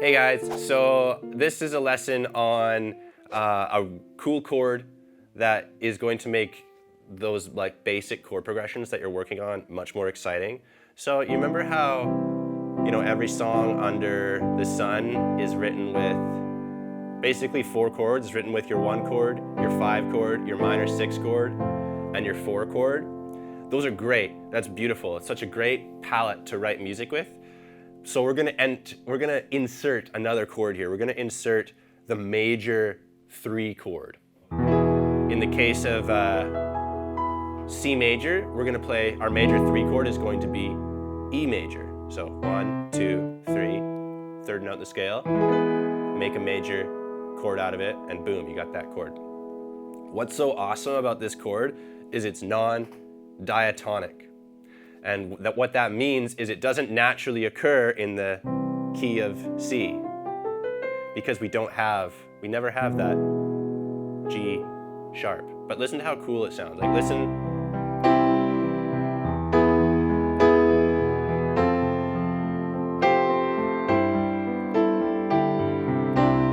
Hey guys, so this is a lesson on a cool chord that is going to make those like basic chord progressions that you're working on much more exciting. So you remember how, every song under the sun is written with basically 4 chords. It's written with your 1 chord, your 5 chord, your minor 6 chord, and your 4 chord. Those are great. That's beautiful. It's such a great palette to write music with. So we're gonna insert another chord here. We're gonna insert the major 3 chord. In the case of C major, we're gonna play, our major 3 chord is going to be E major. So 1, 2, 3, third note in the scale, make a major chord out of it, and boom, you got that chord. What's so awesome about this chord is it's non-diatonic. And what that means is it doesn't naturally occur in the key of C because we never have that G sharp. But listen to how cool it sounds. Like listen.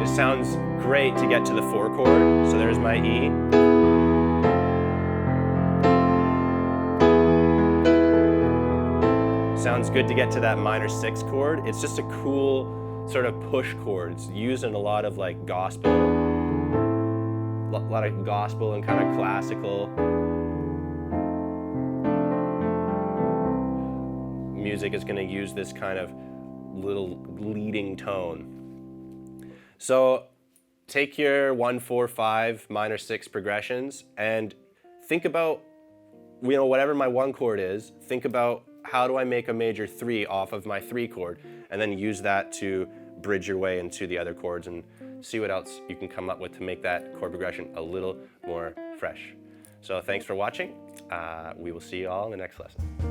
It sounds great to get to the 4 chord. So there's my E. Sounds good to get to that minor 6 chord. It's just a cool sort of push chord. It's used in a lot of like gospel and kind of classical music is going to use this kind of little leading tone. So take your 1, 4, 5, minor 6 progressions and think about, whatever my 1 chord is, think about how do I make a major 3 off of my 3 chord, and then use that to bridge your way into the other chords and see what else you can come up with to make that chord progression a little more fresh. So thanks for watching. We will see you all in the next lesson.